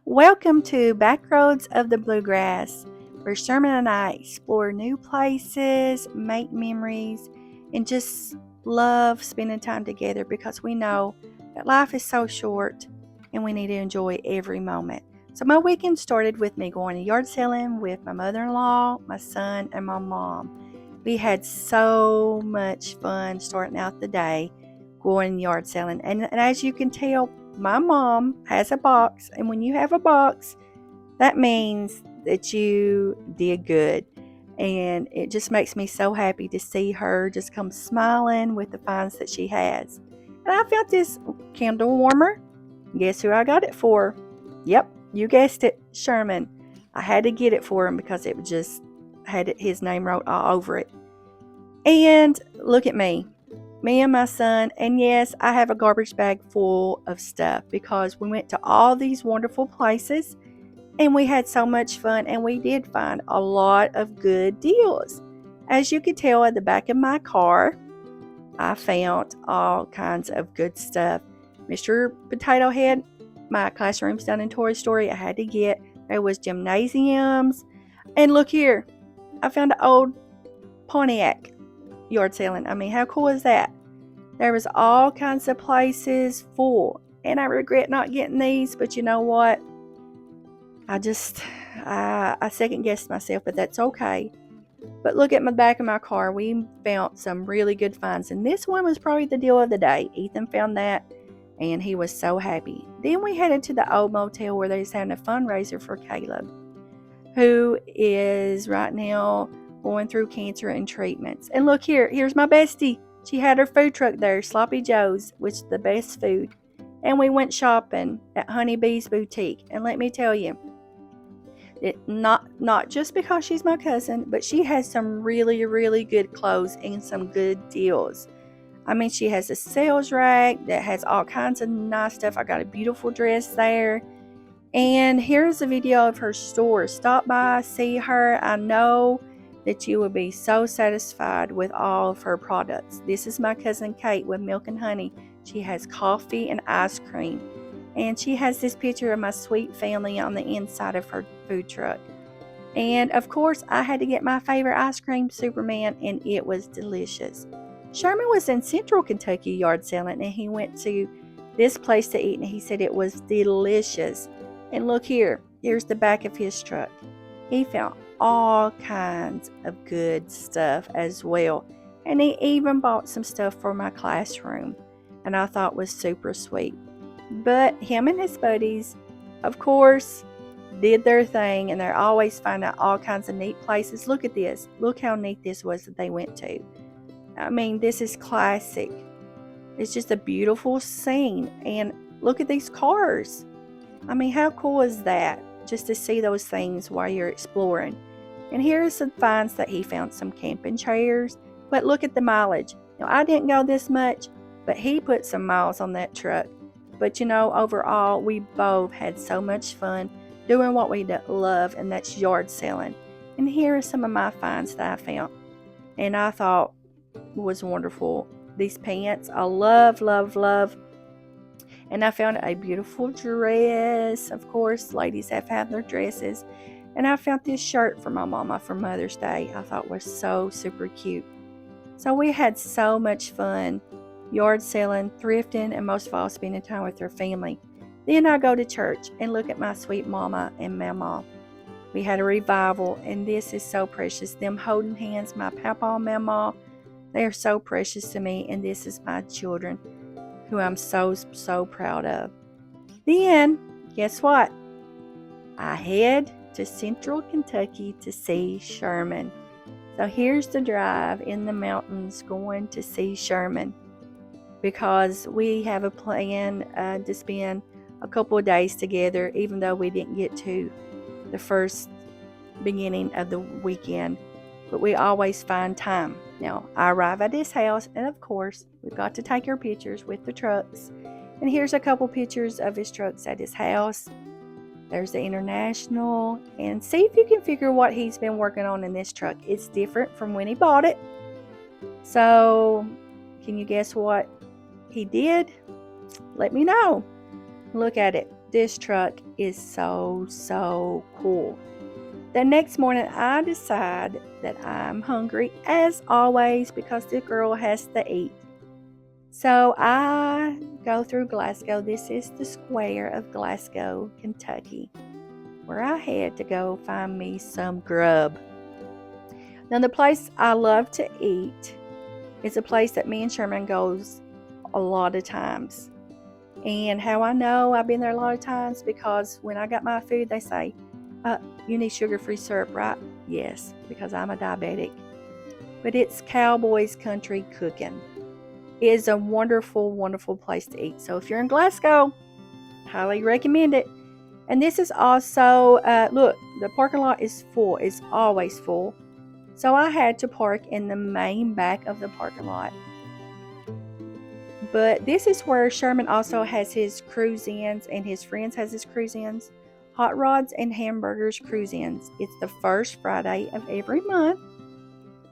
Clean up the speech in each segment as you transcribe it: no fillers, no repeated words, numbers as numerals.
Welcome to Backroads of the Bluegrass, where Sherman and I explore new places, make memories, and just love spending time together because we know that life is so short and we need to enjoy every moment. So my weekend started with me going to yard selling with my mother-in-law, my son, and my mom. We had so much fun starting out the day going yard selling. And as you can tell, my mom has a box, and when you have a box, that means that you did good. And it just makes me so happy to see her just come smiling with the finds that she has. And I found this candle warmer. Guess who I got it for? Yep, you guessed it, Sherman. I had to get it for him because it just had his name wrote all over it. And look at me and my son, and yes, I have a garbage bag full of stuff because we went to all these wonderful places and we had so much fun, and we did find a lot of good deals. As you can tell at the back of my car, I found all kinds of good stuff. Mr. Potato Head, my classroom's down in Toy Story, I had to get. There was gymnasiums, and look here, I found an old Pontiac yard selling. I mean, how cool is that? There was all kinds of places full, and I regret not getting these, but you know what? I second guessed myself, but that's okay. But look at the back of my car. We found some really good finds, and this one was probably the deal of the day. Ethan found that, and he was so happy. Then we headed to the old motel where they was having a fundraiser for Caleb, who is right now going through cancer and treatments. And look here, here's my bestie. She had her food truck there, Sloppy Joe's, which is the best food. And we went shopping at Honeybee's Boutique. And let me tell you, not just because she's my cousin, but she has some really, really good clothes and some good deals. I mean, she has a sales rack that has all kinds of nice stuff. I got a beautiful dress there. And here's a video of her store. Stop by, see her. I know that you will be so satisfied with all of her products. This is my cousin Kate with Milk and Honey. She has coffee and ice cream. And she has this picture of my sweet family on the inside of her food truck. And of course, I had to get my favorite ice cream, Superman, and it was delicious. Sherman was in Central Kentucky yard selling, and he went to this place to eat, and he said it was delicious. And look here, here's the back of his truck. He found all kinds of good stuff as well. And he even bought some stuff for my classroom, and I thought was super sweet. But him and his buddies, of course, did their thing, and they're always finding out all kinds of neat places. Look at this. Look how neat this was that they went to. I mean, this is classic. It's just a beautiful scene. And look at these cars. I mean, how cool is that? Just to see those things while you're exploring. And here are some finds that he found, some camping chairs. But look at the mileage. Now, I didn't go this much, but he put some miles on that truck. But you know, overall, we both had so much fun doing what we love, and that's yard selling. And here are some of my finds that I found, and I thought was wonderful. These pants, I love, love, love. And I found a beautiful dress. Of course, ladies have had their dresses. And I found this shirt for my mama for Mother's Day. I thought was so super cute. So we had so much fun yard selling, thrifting, and most of all spending time with her family. Then I go to church and look at my sweet mama and mama. We had a revival, and this is so precious. Them holding hands, my papa and mama, they are so precious to me, and this is my children, who I'm so, so proud of. Then, guess what? I head to Central Kentucky to see Sherman. So here's the drive in the mountains going to see Sherman, because we have a plan to spend a couple of days together, even though we didn't get to the first beginning of the weekend. But we always find time. Now, I arrive at his house, and of course, we've got to take our pictures with the trucks. And here's a couple pictures of his trucks at his house. There's the International. And see if you can figure what he's been working on in this truck. It's different from when he bought it. So, can you guess what he did? Let me know. Look at it. this truck is so cool. The next morning, I decide that I'm hungry, as always, because the girl has to eat. So I go through Glasgow. This is the square of Glasgow, Kentucky, where I had to go find me some grub. Now, the place I love to eat is a place that me and Sherman goes a lot of times. And how I know I've been there a lot of times, because when I got my food, they say, you need sugar-free syrup, right? Yes, because I'm a diabetic. But it's Cowboys Country Cooking. It is a wonderful, wonderful place to eat. So if you're in Glasgow, highly recommend it. And this is also, look, the parking lot is full. It's always full. So I had to park in the main back of the parking lot. But this is where Sherman also has his cruise-ins, and his friends has his cruise-ins. Hot Rods and Hamburgers cruise-ins. It's the first Friday of every month,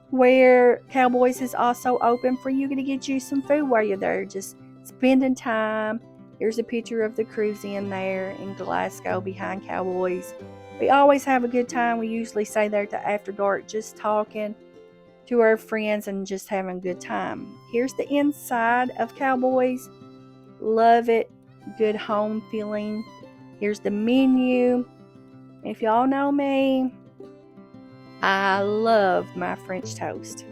where Cowboys is also open for you to get you some food while you're there, just spending time. Here's a picture of the cruise-in there in Glasgow behind Cowboys. We always have a good time. We usually stay there to after dark, just talking to our friends and just having a good time. Here's the inside of Cowboys. Love it. Good home feeling. Here's the menu. If y'all know me, I love my French toast.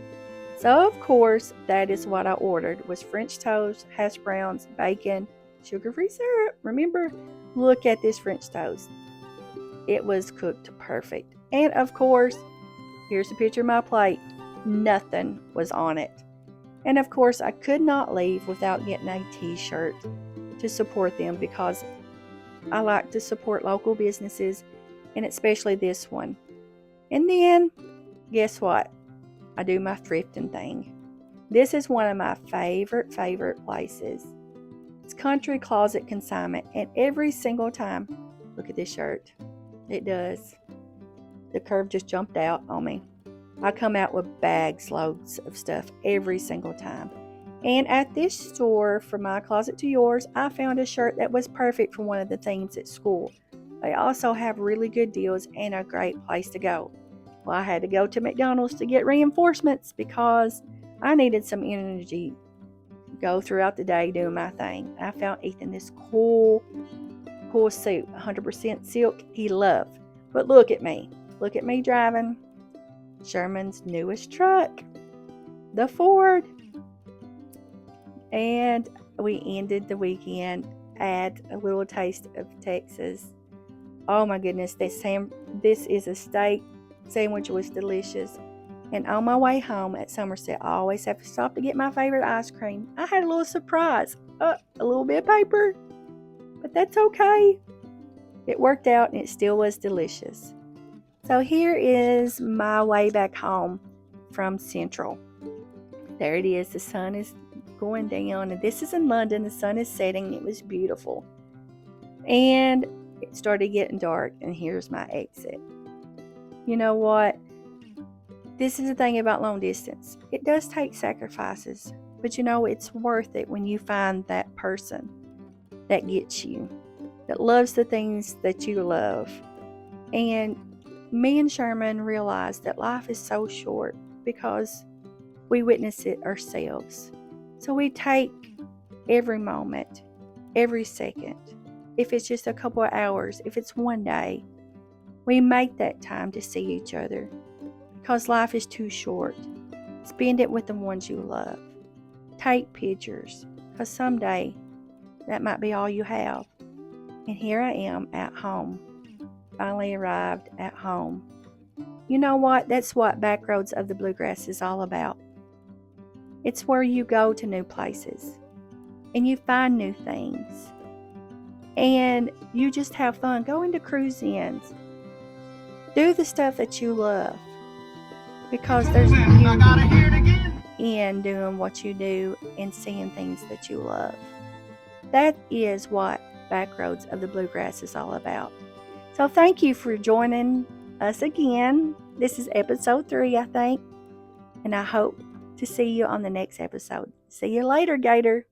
So of course, that is what I ordered, was French toast, hash browns, bacon, sugar-free syrup. Remember, look at this French toast. It was cooked perfect. And of course, here's a picture of my plate. Nothing was on it. And of course, I could not leave without getting a t-shirt to support them, because I like to support local businesses, and especially this one. And then, guess what? I do my thrifting thing. This is one of my favorite places. It's Country Closet Consignment, and every single time, look at this shirt. It does. The curve just jumped out on me. I come out with bags loads of stuff every single time. And at this store, From My Closet to Yours, I found a shirt that was perfect for one of the themes at school. They also have really good deals and a great place to go. Well, I had to go to McDonald's to get reinforcements, because I needed some energy to go throughout the day doing my thing. I found Ethan this cool suit, 100% silk he loved. But look at me driving Sherman's newest truck, the Ford. And we ended the weekend at a little taste of Texas. Oh my goodness, this is a steak sandwich, was delicious. And on my way home at Somerset, I always have to stop to get my favorite ice cream. I had a little surprise, a little bit of paper, but that's okay. It worked out, and it still was delicious. So here is my way back home from Central. There it is. The sun is going down, and this is in London. The sun is setting. It was beautiful. And it started getting dark, and here's my exit. You know what? This is the thing about long distance. It does take sacrifices, but you know, it's worth it when you find that person that gets you, that loves the things that you love. And me and Sherman realized that life is so short because we witness it ourselves. So we take every moment, every second. If it's just a couple of hours, if it's one day, we make that time to see each other, because life is too short. Spend it with the ones you love. Take pictures, because someday that might be all you have. And here I am at home. Finally arrived at home. You know what? That's what Backroads of the Bluegrass is all about. It's where you go to new places and you find new things and you just have fun. Go into cruise-ins. Do the stuff that you love, because there's beauty in doing what you do and seeing things that you love. That is what Backroads of the Bluegrass is all about. So thank you for joining us again. This is episode 3, I think. And I hope to see you on the next episode. See you later, Gator.